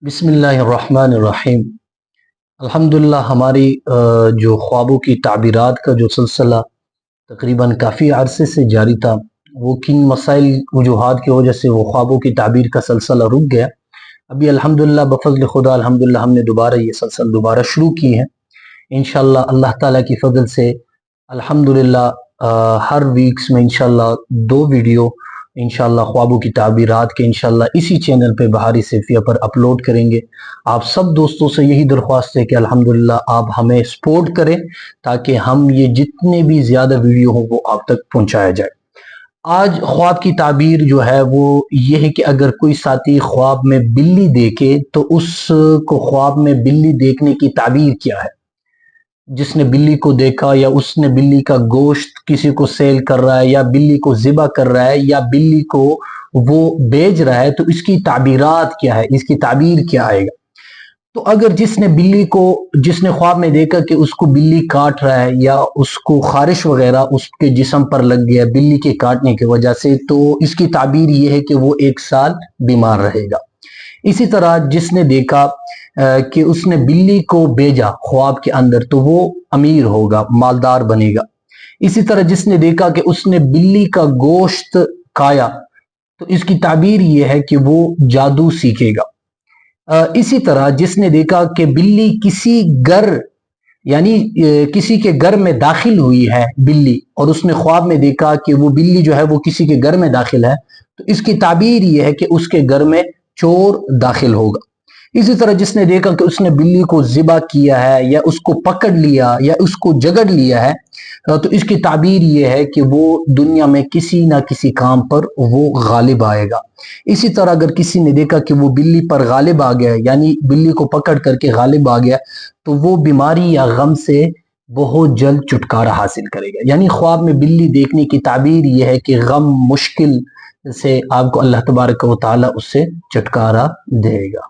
बिस्मिल्लाहिर्रहमानिर्रहीम। अल्हम्दुलिल्लाह हमारी जो ख्वाबों की ताबीरात का जो सिलसिला तकरीबन काफ़ी अरसे से जारी था, वो किन मसाइल वजूहात की वजह से वो ख्वाबों की ताबीर का सिलसिला रुक गया। अभी अल्हम्दुलिल्लाह बफज़्ल खुदा अल्हम्दुलिल्लाह हमने दोबारा ये सिलसिला दोबारा शुरू की है। इंशाअल्लाह अल्लाह ताला की फ़ज़ल से अल्हम्दुलिल्लाह हर वीक्स में इंशाअल्लाह 2 वीडियो इंशाअल्लाह ख्वाबों की ताबीरात के इंशाअल्लाह इसी चैनल पे बहारी सेफिया पर अपलोड करेंगे। आप सब दोस्तों से यही दरख्वास्त है कि अल्हम्दुलिल्लाह आप हमें सपोर्ट करें ताकि हम ये जितने भी ज़्यादा वीडियो हो वो आप तक पहुँचाया जाए। आज ख्वाब की ताबीर जो है वो ये है कि अगर कोई साथी ख्वाब में बिल्ली देखे तो उसको ख्वाब में बिल्ली देखने की ताबीर क्या है। जिसने बिल्ली को देखा या उसने बिल्ली का गोश्त किसी को सेल कर रहा है या बिल्ली को ज़िबा कर रहा है या बिल्ली को वो बेच रहा है, तो इसकी ताबीरात क्या है, इसकी ताबीर क्या आएगा। तो अगर जिसने ख्वाब में देखा कि उसको बिल्ली काट रहा है या उसको खारिश वगैरह उसके जिस्म पर लग गया बिल्ली के काटने की वजह से, तो इसकी ताबीर ये है कि वो 1 साल बीमार रहेगा। इसी तरह जिसने देखा कि उसने बिल्ली को भेजा ख्वाब के अंदर, तो वो अमीर होगा, मालदार बनेगा। इसी तरह जिसने देखा कि उसने बिल्ली का गोश्त खाया, तो इसकी ताबीर ये है कि वो जादू सीखेगा। इसी तरह जिसने देखा कि बिल्ली किसी घर यानी किसी के घर में दाखिल हुई है बिल्ली, और उसने ख्वाब में देखा कि वो बिल्ली जो है वो किसी के घर में दाखिल है, तो इसकी ताबीर ये है कि उसके घर में चोर दाखिल होगा। इसी तरह जिसने देखा कि उसने बिल्ली को ज़िबा किया है या उसको पकड़ लिया या उसको जगड़ लिया है, तो इसकी ताबीर ये है कि वो दुनिया में किसी ना किसी काम पर वो गालिब आएगा। इसी तरह अगर किसी ने देखा कि वो बिल्ली पर गालिब आ गया, यानी बिल्ली को पकड़ करके गालिब आ गया, तो वो बीमारी या गम से बहुत जल्द छुटकारा हासिल करेगा। यानी ख्वाब में बिल्ली देखने की ताबीर ये है कि गम मुश्किल से आपको अल्लाह तबारक व तआला उससे छुटकारा देगा।